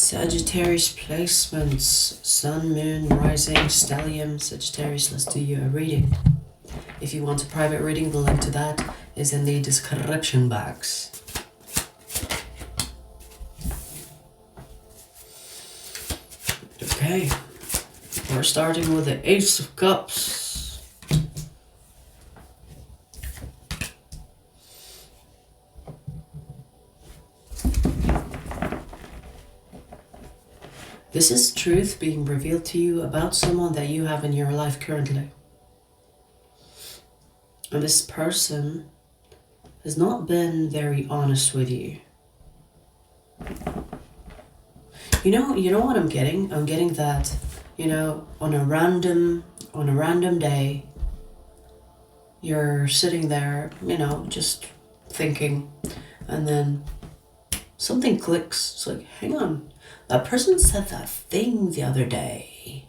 Sagittarius placements, Sun, Moon, Rising, Stellium, Sagittarius. Let's do you a reading. If you want a private reading, the link to that is in the description box. Okay, we're starting with the Ace of Cups. This is truth being revealed to you about someone that you have in your life currently. And this person has not been very honest with you. You know what I'm getting? I'm getting that, on a random day, you're sitting there, just thinking, and then something clicks. It's like, hang on. That person said that thing the other day.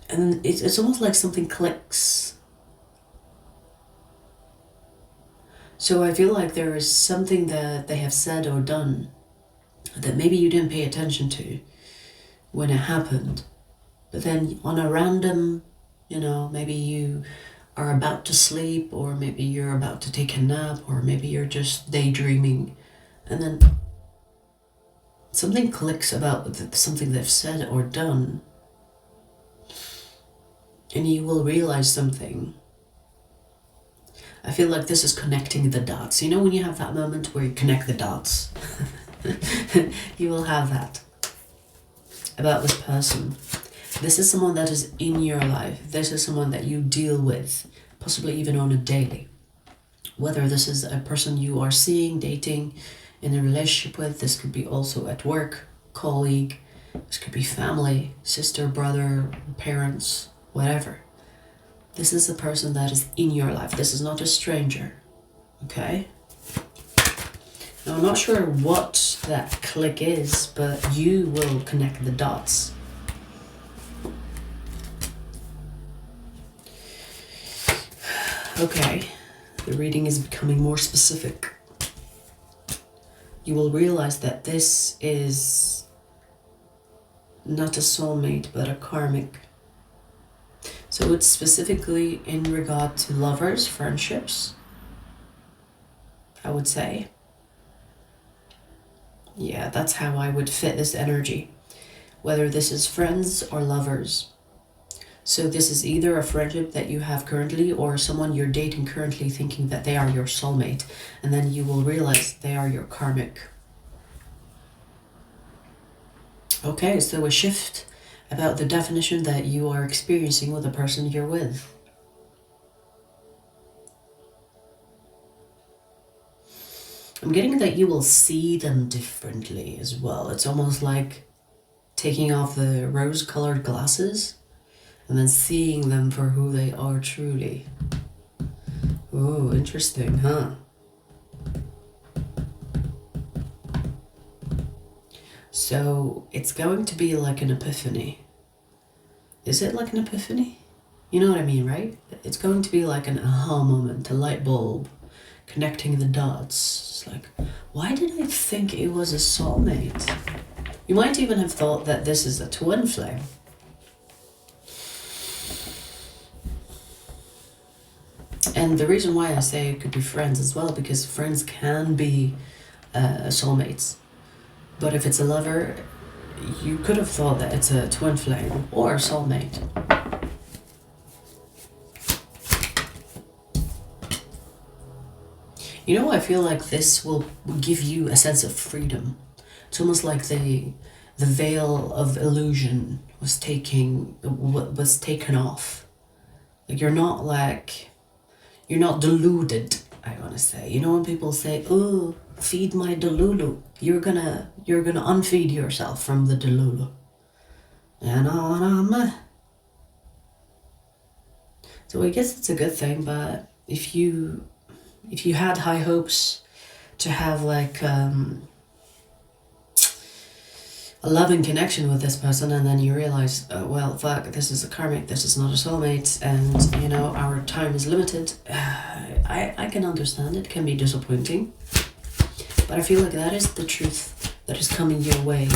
And it's almost like something clicks. So I feel like there is something that they have said or done that maybe you didn't pay attention to when it happened. But then on a random, maybe you are about to sleep, or maybe you're about to take a nap, or maybe you're just daydreaming, and then something clicks about something they've said or done, and you will realize something. I feel like this is connecting the dots. When you have that moment where you connect the dots, you will have that about this person. This is someone that is in your life. This is someone that you deal with, possibly even on a daily. Whether this is a person you are seeing, dating, in a relationship with, this could be also at work, colleague, this could be family, sister, brother, parents, whatever. This is a person that is in your life. This is not a stranger, okay? Now, I'm not sure what that click is, but you will connect the dots. Okay, the reading is becoming more specific. You will realize that this is not a soulmate, but a karmic. So it's specifically in regard to lovers, friendships, I would say. Yeah, that's how I would fit this energy. Whether this is friends or lovers. So this is either a friendship that you have currently or someone you're dating currently, thinking that they are your soulmate. And then you will realize they are your karmic. Okay, so a shift about the definition that you are experiencing with the person you're with. I'm getting that you will see them differently as well. It's almost like taking off the rose-colored glasses and then seeing them for who they are truly. Oh, interesting, huh? So it's going to be like an epiphany. Is it like an epiphany? You know what I mean, right? It's going to be like an aha moment, a light bulb, connecting the dots. It's like, why did I think it was a soulmate? You might even have thought that this is a twin flame. And the reason why I say it could be friends as well, because friends can be soulmates. But if it's a lover, you could have thought that it's a twin flame or a soulmate. I feel like this will give you a sense of freedom. It's almost like the veil of illusion was taken off. Like you're not deluded, I want to say. When people say, oh, feed my delulu, you're gonna unfeed yourself from the delulu. So I guess it's a good thing, but if you had high hopes to have like a loving connection with this person, and then you realize, well, fuck, this is a karmic, this is not a soulmate, and our time is limited, I can understand it can be disappointing, but I feel like that is the truth that is coming your way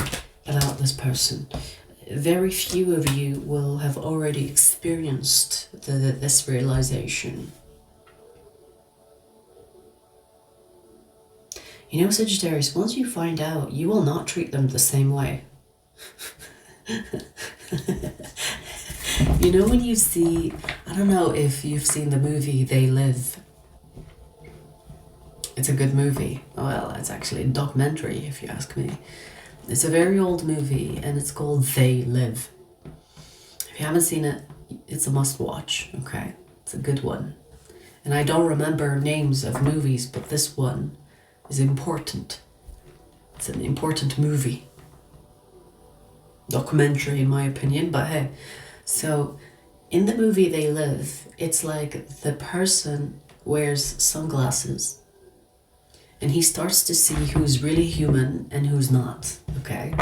about this person. Very few of you will have already experienced this realization. You know, Sagittarius, once you find out, you will not treat them the same way. You know, when you see, I don't know if you've seen the movie They Live. It's a good movie. Well, it's actually a documentary, if you ask me. It's a very old movie, and it's called They Live. If you haven't seen it, it's a must-watch, okay? It's a good one. And I don't remember names of movies, but this one is important. It's an important movie. Documentary, in my opinion, but hey. So, in the movie They Live, it's like the person wears sunglasses and he starts to see who's really human and who's not, okay?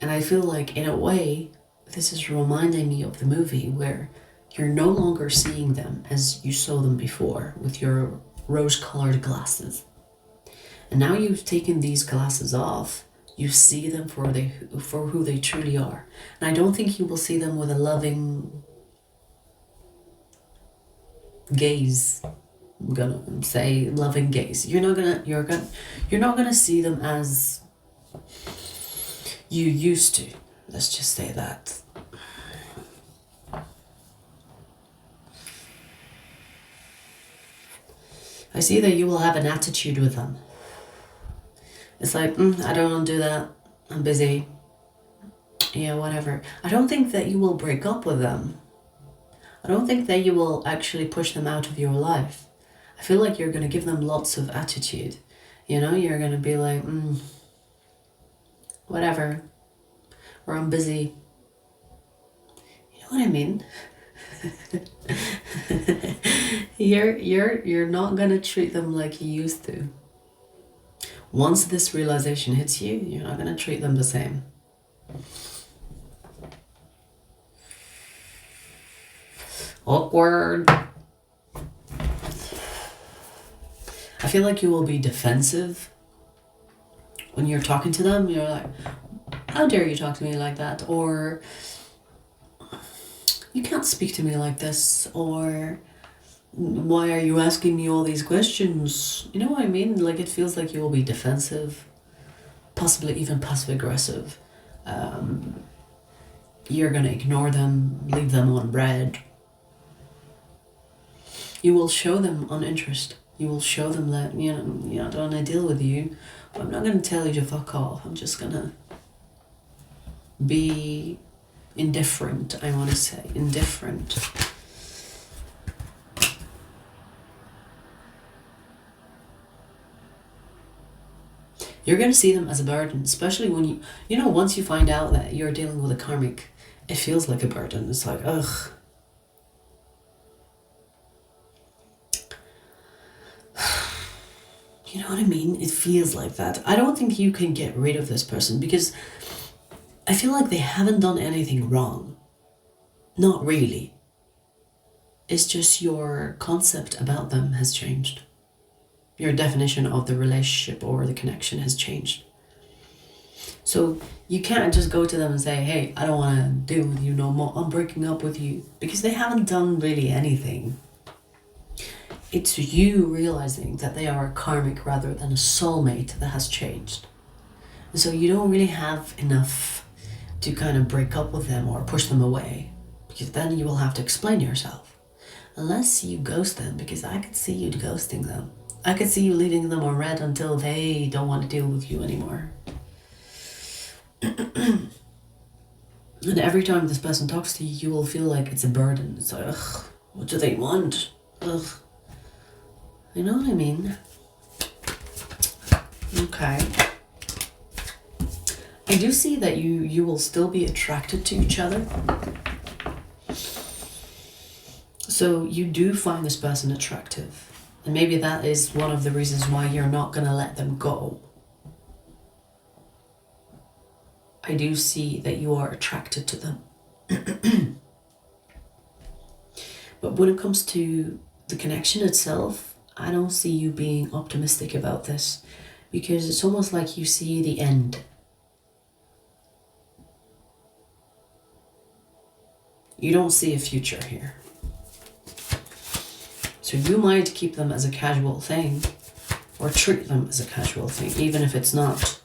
And I feel like, in a way, this is reminding me of the movie where you're no longer seeing them as you saw them before with your rose-colored glasses. And now you've taken these glasses off, you see them for who they truly are. And I don't think you will see them with a loving gaze. I'm gonna say loving gaze. You're not gonna see them as you used to. Let's just say that. I see that you will have an attitude with them. It's like, I don't want to do that. I'm busy. Yeah, whatever. I don't think that you will break up with them. I don't think that you will actually push them out of your life. I feel like you're going to give them lots of attitude. You know, you're going to be like, whatever. Or I'm busy. You know what I mean? You're not going to treat them like you used to. Once this realization hits you, you're not going to treat them the same. Awkward. I feel like you will be defensive when you're talking to them. You're like, how dare you talk to me like that? Or, you can't speak to me like this. Or, why are you asking me all these questions? You know what I mean? Like, it feels like you will be defensive, possibly even passive-aggressive. You're going to ignore them, leave them on red. You will show them uninterest. You will show them that, I don't want to deal with you. But I'm not going to tell you to fuck off. I'm just going to be indifferent, I want to say. Indifferent. You're going to see them as a burden, especially when once you find out that you're dealing with a karmic, it feels like a burden. It's like, ugh. You know what I mean? It feels like that. I don't think you can get rid of this person because I feel like they haven't done anything wrong. Not really. It's just your concept about them has changed. Your definition of the relationship or the connection has changed. So you can't just go to them and say, hey, I don't want to deal with you no more. I'm breaking up with you. Because they haven't done really anything. It's you realizing that they are a karmic rather than a soulmate that has changed. And so you don't really have enough to kind of break up with them or push them away. Because then you will have to explain yourself. Unless you ghost them, because I could see you ghosting them. I could see you leaving them on red until they don't want to deal with you anymore. And every time this person talks to you, you will feel like it's a burden. It's like, ugh, what do they want? Ugh. You know what I mean? Okay. I do see that you will still be attracted to each other. So you do find this person attractive. And maybe that is one of the reasons why you're not going to let them go. I do see that you are attracted to them. But when it comes to the connection itself, I don't see you being optimistic about this. because it's almost like you see the end. You don't see a future here. So you might keep them as a casual thing or treat them as a casual thing, even if it's not.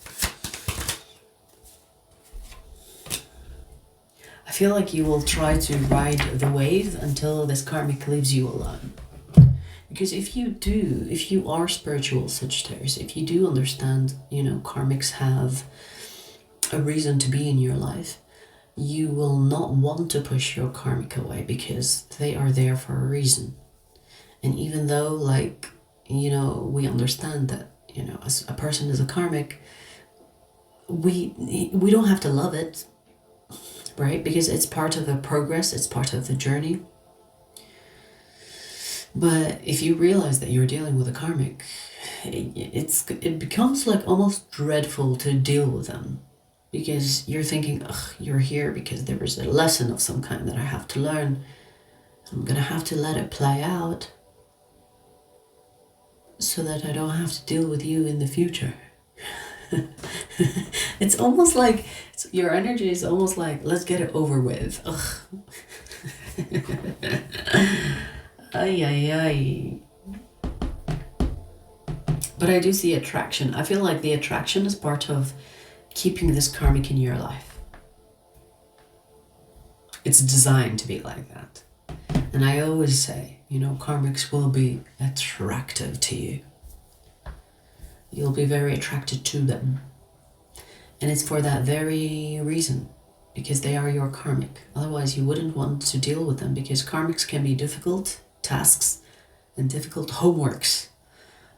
I feel like you will try to ride the wave until this karmic leaves you alone. Because if you are spiritual, Sagittarius, if you do understand, karmics have a reason to be in your life, you will not want to push your karmic away because they are there for a reason. And even though, we understand that, as a person is a karmic, we don't have to love it, right? Because it's part of the progress, it's part of the journey. But if you realize that you're dealing with a karmic, it becomes like almost dreadful to deal with them. Because you're thinking, ugh, you're here because there is a lesson of some kind that I have to learn. I'm gonna have to let it play out so that I don't have to deal with you in the future. It's almost like, your energy is almost like, let's get it over with. Ugh. Ay, ay, ay. But I do see attraction. I feel like the attraction is part of keeping this karmic in your life. It's designed to be like that. And I always say, karmics will be attractive to you. You'll be very attracted to them. And it's for that very reason, because they are your karmic. Otherwise, you wouldn't want to deal with them, because karmics can be difficult tasks and difficult homeworks.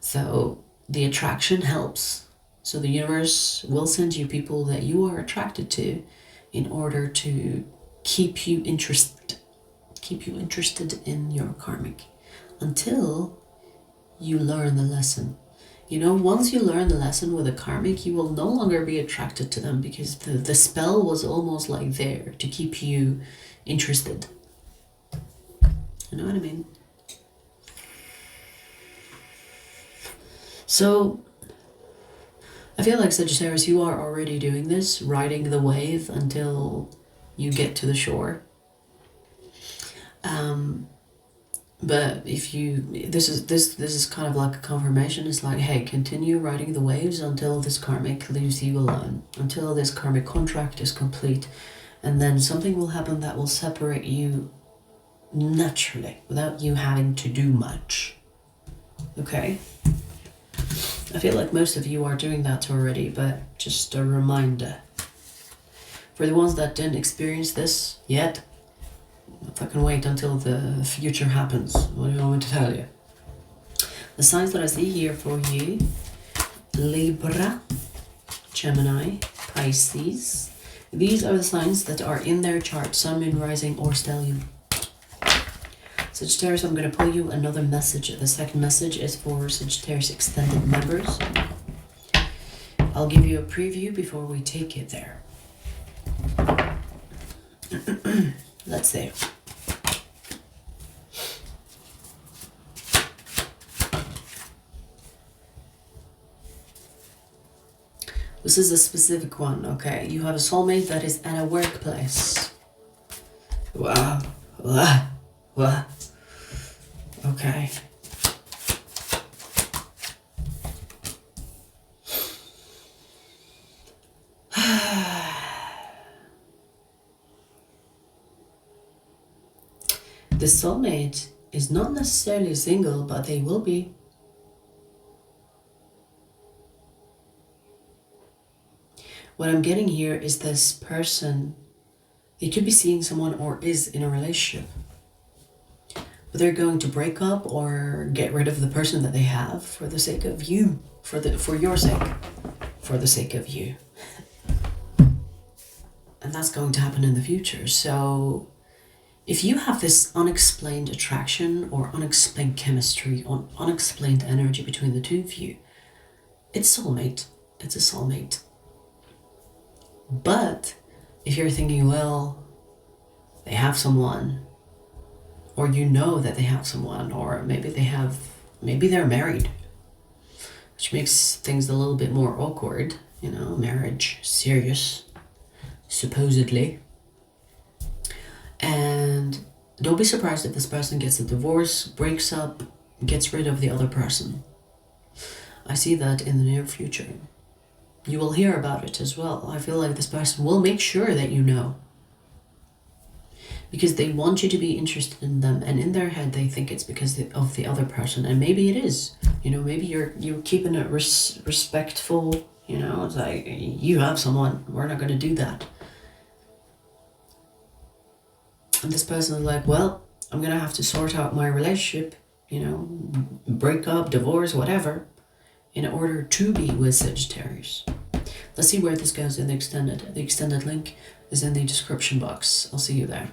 So the attraction helps. So the universe will send you people that you are attracted to in order to keep you interested in your karmic until you learn the lesson. Once you learn the lesson with a karmic, you will no longer be attracted to them because the spell was almost like there to keep you interested. You know what I mean? So I feel like, Sagittarius, you are already doing this, riding the wave until you get to the shore. But if this is kind of like a confirmation. It's like, hey, continue riding the waves until this karmic leaves you alone, until this karmic contract is complete, and then something will happen that will separate you naturally without you having to do much. Okay? I feel like most of you are doing that already, but just a reminder. For the ones that didn't experience this yet, fucking wait until the future happens. What do you want me to tell you? The signs that I see here for you: Libra, Gemini, Pisces. These are the signs that are in their chart, Sun, Moon, Rising, or Stellium. Sagittarius, I'm going to pull you another message. The second message is for Sagittarius extended members. I'll give you a preview before we take it there. Let's see. This is a specific one, okay? You have a soulmate that is at a workplace. Wow. Wow. Okay. The soulmate is not necessarily single, but they will be. What I'm getting here is this person, they could be seeing someone or is in a relationship, but they're going to break up or get rid of the person that they have for the sake of you, for your sake, for the sake of you. And that's going to happen in the future. So if you have this unexplained attraction or unexplained chemistry or unexplained energy between the two of you, it's soulmate. It's a soulmate. But if you're thinking, well, they have someone, or you know that they have someone, or maybe they're married. which makes things a little bit more awkward. You know, marriage, serious, supposedly. And don't be surprised if this person gets a divorce, breaks up, gets rid of the other person. I see that in the near future. You will hear about it as well. I feel like this person will make sure that you know. Because they want you to be interested in them, and in their head they think it's because of the other person, and maybe it is. You know, maybe you're keeping it respectful. You know, it's like, you have someone, we're not going to do that. And this person is like, well, I'm going to have to sort out my relationship, you know, break up, divorce, whatever, in order to be with Sagittarius. Let's see where this goes in the extended. The extended link is in the description box. I'll see you there.